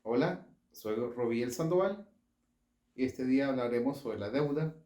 Hola, soy Robiel Sandoval y este día hablaremos sobre la deuda,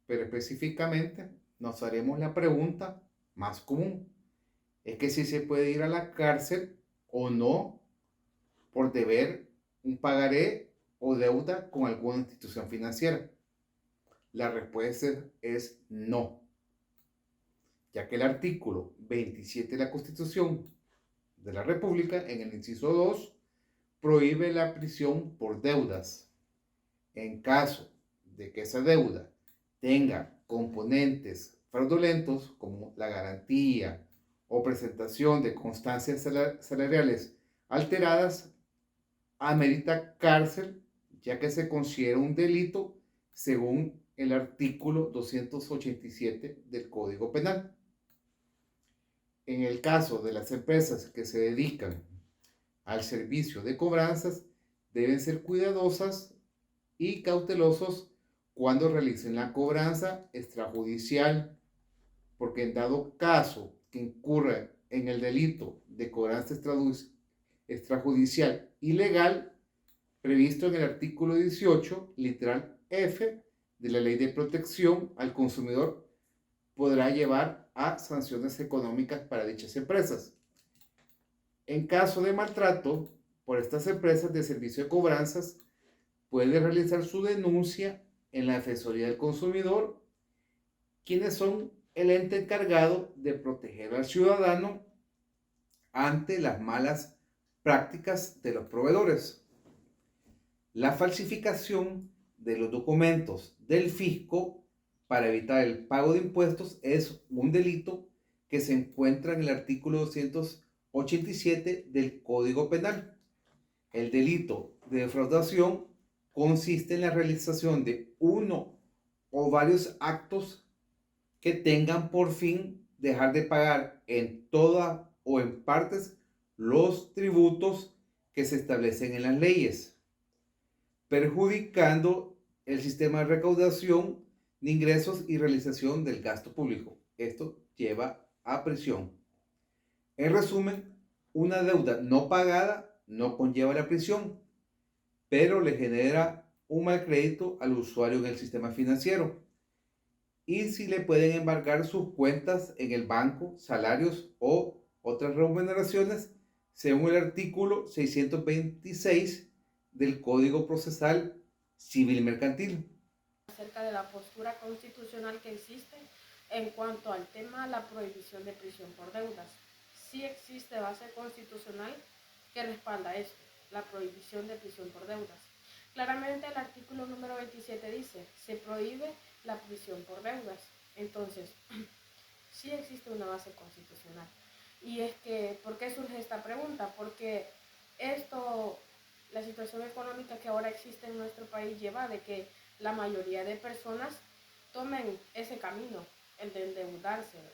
pero específicamente nos haremos la pregunta más común. Es que si se puede ir a la cárcel o no por deber un pagaré o deuda con alguna institución financiera. La respuesta es no, ya que el artículo 27 de la Constitución de la República, en el inciso 2, prohíbe la prisión por deudas. En caso de que esa deuda tenga componentes fraudulentos como la garantía o presentación de constancias salariales alteradas, amerita cárcel, ya que se considera un delito según el artículo 287 del Código Penal. En el caso de las empresas que se dedican al servicio de cobranzas, deben ser cuidadosas y cautelosos cuando realicen la cobranza extrajudicial, porque en dado caso que incurra en el delito de cobranza extrajudicial ilegal, previsto en el artículo 18, literal F, de la Ley de Protección al Consumidor, podrá llevar a sanciones económicas para dichas empresas. En caso de maltrato por estas empresas de servicio de cobranzas, puede realizar su denuncia en la Defensoría del Consumidor, quienes son el ente encargado de proteger al ciudadano ante las malas prácticas de los proveedores. La falsificación de los documentos del fisco para evitar el pago de impuestos es un delito que se encuentra en el artículo 287 del Código Penal. El delito de defraudación consiste en la realización de uno o varios actos que tengan por fin dejar de pagar en toda o en partes los tributos que se establecen en las leyes, perjudicando el sistema de recaudación de ingresos y realización del gasto público. Esto lleva a prisión. En resumen, una deuda no pagada no conlleva la prisión, pero le genera un mal crédito al usuario en el sistema financiero. Y si le pueden embargar sus cuentas en el banco, salarios o otras remuneraciones, según el artículo 626 del Código Procesal Civil Mercantil. Acerca de la postura constitucional que existe en cuanto al tema de la prohibición de prisión por deudas. Sí existe base constitucional que respalda esto, la prohibición de prisión por deudas. Claramente el artículo número 27 dice, se prohíbe la prisión por deudas. Entonces, sí existe una base constitucional. Y es que, ¿por qué surge esta pregunta? Porque esto, la situación económica que ahora existe en nuestro país lleva de que la mayoría de personas tomen ese camino, el de endeudarse, ¿verdad?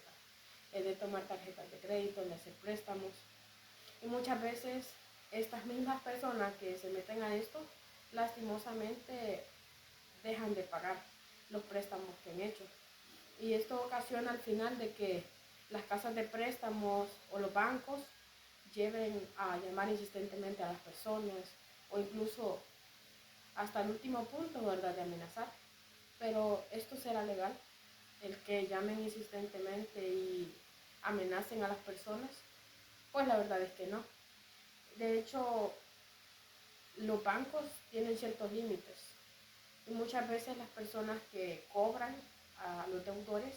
El de tomar tarjetas de crédito, el de hacer préstamos. Y muchas veces estas mismas personas que se meten a esto, lastimosamente dejan de pagar los préstamos que han hecho. Y esto ocasiona al final de que las casas de préstamos o los bancos lleven a llamar insistentemente a las personas o incluso hasta el último punto, ¿verdad?, de amenazar. Pero esto será legal, el que llamen insistentemente y amenacen a las personas, pues la verdad es que no. De hecho, los bancos tienen ciertos límites y muchas veces las personas que cobran a los deudores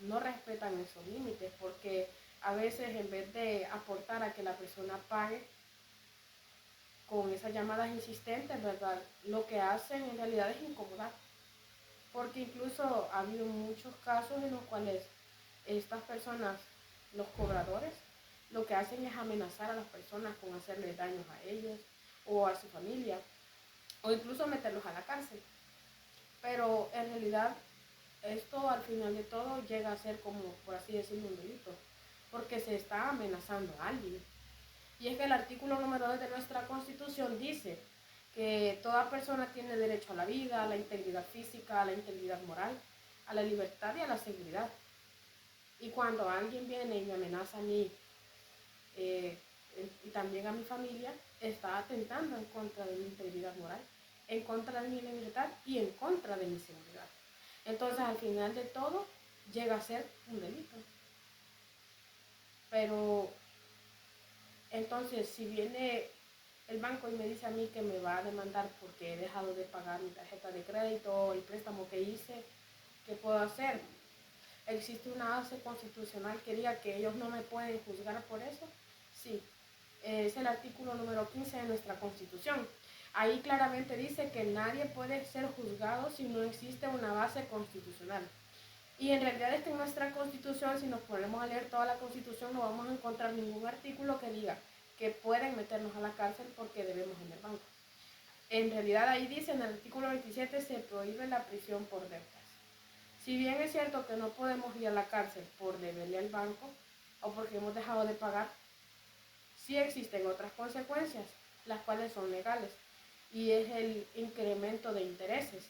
no respetan esos límites porque a veces en vez de aportar a que la persona pague con esas llamadas insistentes, ¿verdad? Lo que hacen en realidad es incomodar. Porque incluso ha habido muchos casos en los cuales estas personas, los cobradores, lo que hacen es amenazar a las personas con hacerles daños a ellos o a su familia o incluso meterlos a la cárcel. Pero en realidad esto al final de todo llega a ser como, por así decirlo, un delito, porque se está amenazando a alguien. Y es que el artículo número 2 de nuestra Constitución dice que toda persona tiene derecho a la vida, a la integridad física, a la integridad moral, a la libertad y a la seguridad. Y cuando alguien viene y me amenaza a mí y también a mi familia, está atentando en contra de mi integridad moral, en contra de mi libertad y en contra de mi seguridad. Entonces, al final de todo, llega a ser un delito. Pero, entonces, si viene el banco y me dice a mí que me va a demandar porque he dejado de pagar mi tarjeta de crédito o el préstamo que hice, ¿qué puedo hacer? ¿Existe una base constitucional que diga que ellos no me pueden juzgar por eso? Sí, es el artículo número 15 de nuestra Constitución. Ahí claramente dice que nadie puede ser juzgado si no existe una base constitucional. Y en realidad es que en nuestra Constitución, si nos ponemos a leer toda la Constitución, no vamos a encontrar ningún artículo que diga que pueden meternos a la cárcel porque debemos en el banco. En realidad ahí dice, en el artículo 27, se prohíbe la prisión por deudas. Si bien es cierto que no podemos ir a la cárcel por deberle al banco o porque hemos dejado de pagar, sí existen otras consecuencias, las cuales son legales, y es el incremento de intereses.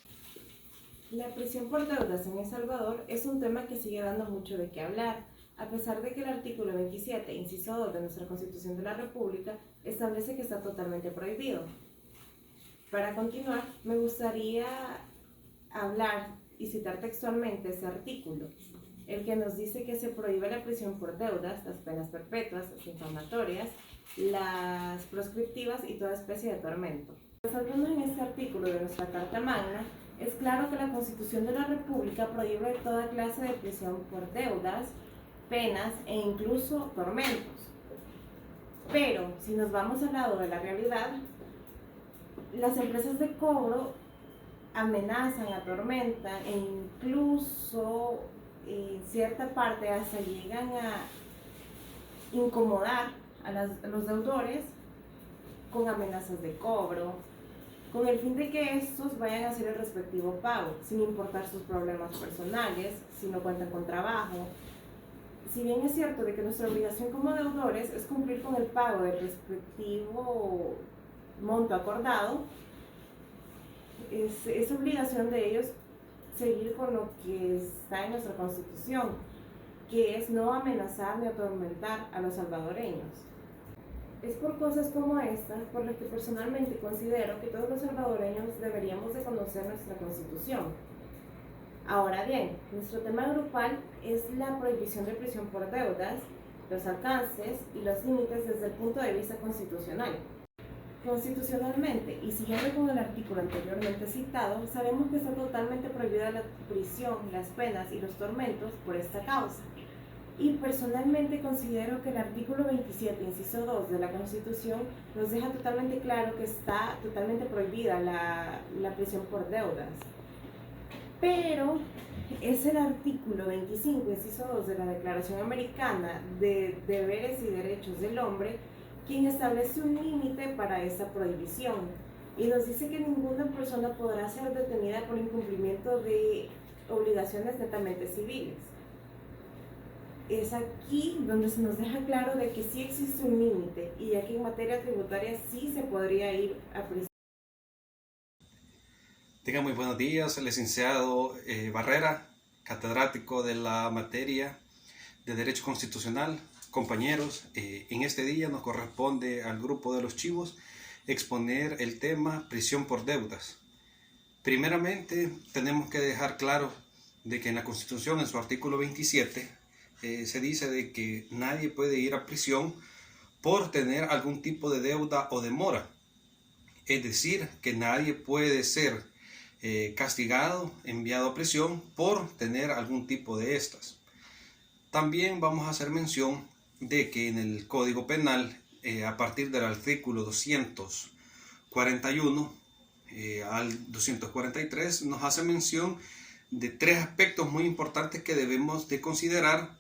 La prisión por deudas en El Salvador es un tema que sigue dando mucho de qué hablar, a pesar de que el artículo 27, inciso 2 de nuestra Constitución de la República, establece que está totalmente prohibido. Para continuar, me gustaría hablar y citar textualmente ese artículo, el que nos dice que se prohíbe la prisión por deudas, las penas perpetuas, las infamatorias, las proscriptivas y toda especie de tormento. Basándonos en este artículo de nuestra Carta Magna, es claro que la Constitución de la República prohíbe toda clase de prisión por deudas, penas e incluso tormentos. Pero, si nos vamos al lado de la realidad, las empresas de cobro amenazan, atormentan e incluso en cierta parte hasta llegan a incomodar a los deudores con amenazas de cobro, con el fin de que estos vayan a hacer el respectivo pago, sin importar sus problemas personales, si no cuentan con trabajo. Si bien es cierto de que nuestra obligación como deudores es cumplir con el pago del respectivo monto acordado, es obligación de ellos seguir con lo que está en nuestra Constitución, que es no amenazar ni atormentar a los salvadoreños. Es por cosas como estas por las que personalmente considero que todos los salvadoreños deberíamos de conocer nuestra Constitución. Ahora bien, nuestro tema grupal es la prohibición de prisión por deudas, los alcances y los límites desde el punto de vista constitucional. Constitucionalmente, y siguiendo con el artículo anteriormente citado, sabemos que está totalmente prohibida la prisión, las penas y los tormentos por esta causa. Y personalmente considero que el artículo 27, inciso 2 de la Constitución nos deja totalmente claro que está totalmente prohibida la prisión por deudas. Pero es el artículo 25, inciso 2 de la Declaración Americana de Deberes y Derechos del Hombre quien establece un límite para esa prohibición y nos dice que ninguna persona podrá ser detenida por incumplimiento de obligaciones netamente civiles. Es aquí donde se nos deja claro de que sí existe un límite y ya que en materia tributaria sí se podría ir a prisión. Tengan muy buenos días, el licenciado Barrera, catedrático de la materia de Derecho Constitucional. Compañeros, en este día nos corresponde al grupo de los chivos exponer el tema prisión por deudas. Primeramente, tenemos que dejar claro de que en la Constitución, en su artículo 27, se dice de que nadie puede ir a prisión por tener algún tipo de deuda o demora. Es decir, que nadie puede ser castigado, enviado a prisión por tener algún tipo de estas. También vamos a hacer mención de que en el Código Penal, a partir del artículo 241 al 243, nos hace mención de tres aspectos muy importantes que debemos de considerar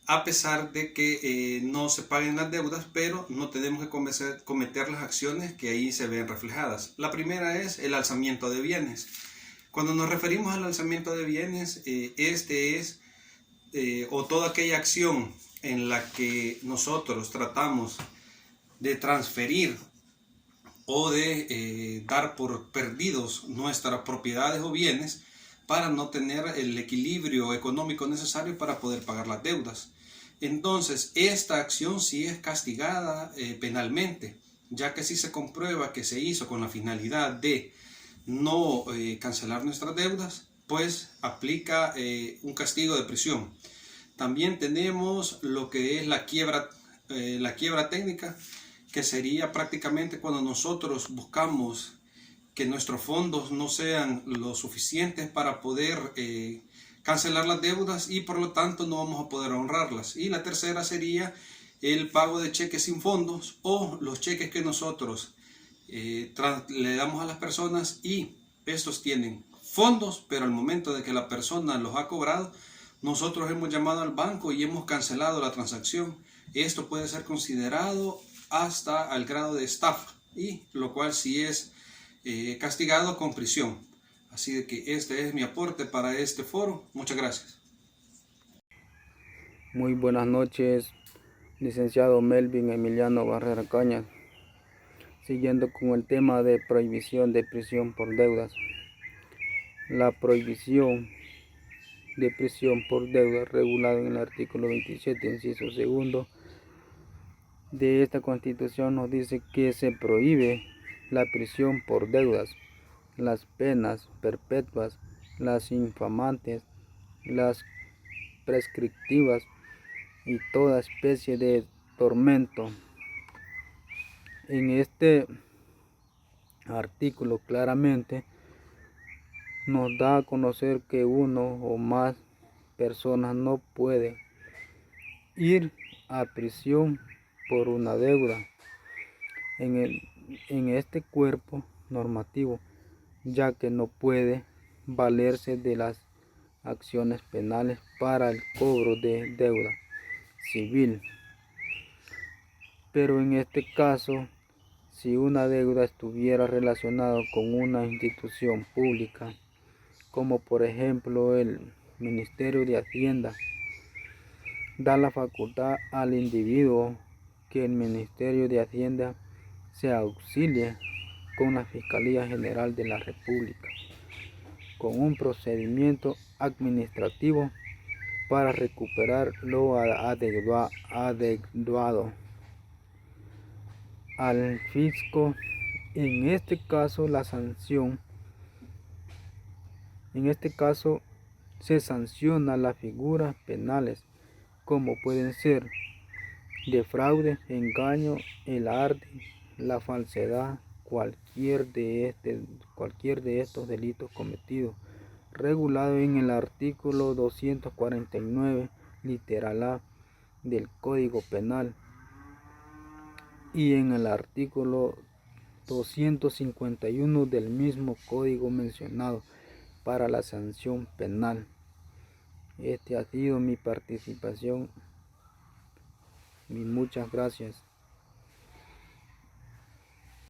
a pesar de que no se paguen las deudas, pero no tenemos que cometer las acciones que ahí se ven reflejadas. La primera es el alzamiento de bienes. Cuando nos referimos al alzamiento de bienes, este es o toda aquella acción en la que nosotros tratamos de transferir o de dar por perdidos nuestras propiedades o bienes para no tener el equilibrio económico necesario para poder pagar las deudas. Entonces, esta acción sí es castigada penalmente, ya que si se comprueba que se hizo con la finalidad de no cancelar nuestras deudas, pues aplica un castigo de prisión. También tenemos lo que es la quiebra técnica, que sería prácticamente cuando nosotros buscamos que nuestros fondos no sean lo suficientes para poder cancelar las deudas y por lo tanto no vamos a poder honrarlas. Y la tercera sería el pago de cheques sin fondos o los cheques que nosotros le damos a las personas y estos tienen fondos, pero al momento de que la persona los ha cobrado, nosotros hemos llamado al banco y hemos cancelado la transacción. Esto puede ser considerado hasta al grado de estafa, y lo cual sí es castigado con prisión. Así de que este es mi aporte para este foro. Muchas gracias. Muy buenas noches, licenciado Melvin Emiliano Barrera Cañas. Siguiendo con el tema de prohibición de prisión por deudas. La prohibición de prisión por deudas regulada en el artículo 27, inciso segundo de esta Constitución nos dice que se prohíbe la prisión por deudas, las penas perpetuas, las infamantes, las prescriptivas y toda especie de tormento. En este artículo claramente nos da a conocer que uno o más personas no pueden ir a prisión por una deuda en este cuerpo normativo, ya que no puede valerse de las acciones penales para el cobro de deuda civil. Pero en este caso, si una deuda estuviera relacionada con una institución pública, como por ejemplo el Ministerio de Hacienda, da la facultad al individuo que el Ministerio de Hacienda se auxilie con la Fiscalía General de la República, con un procedimiento administrativo para recuperar lo adeudado al fisco. En este caso se sanciona las figuras penales como pueden ser de fraude, engaño, el arte, la falsedad, cualquier de estos delitos cometidos, regulado en el artículo 249, literal A del Código Penal, y en el artículo 251 del mismo código mencionado para la sanción penal. Este ha sido mi participación y muchas gracias.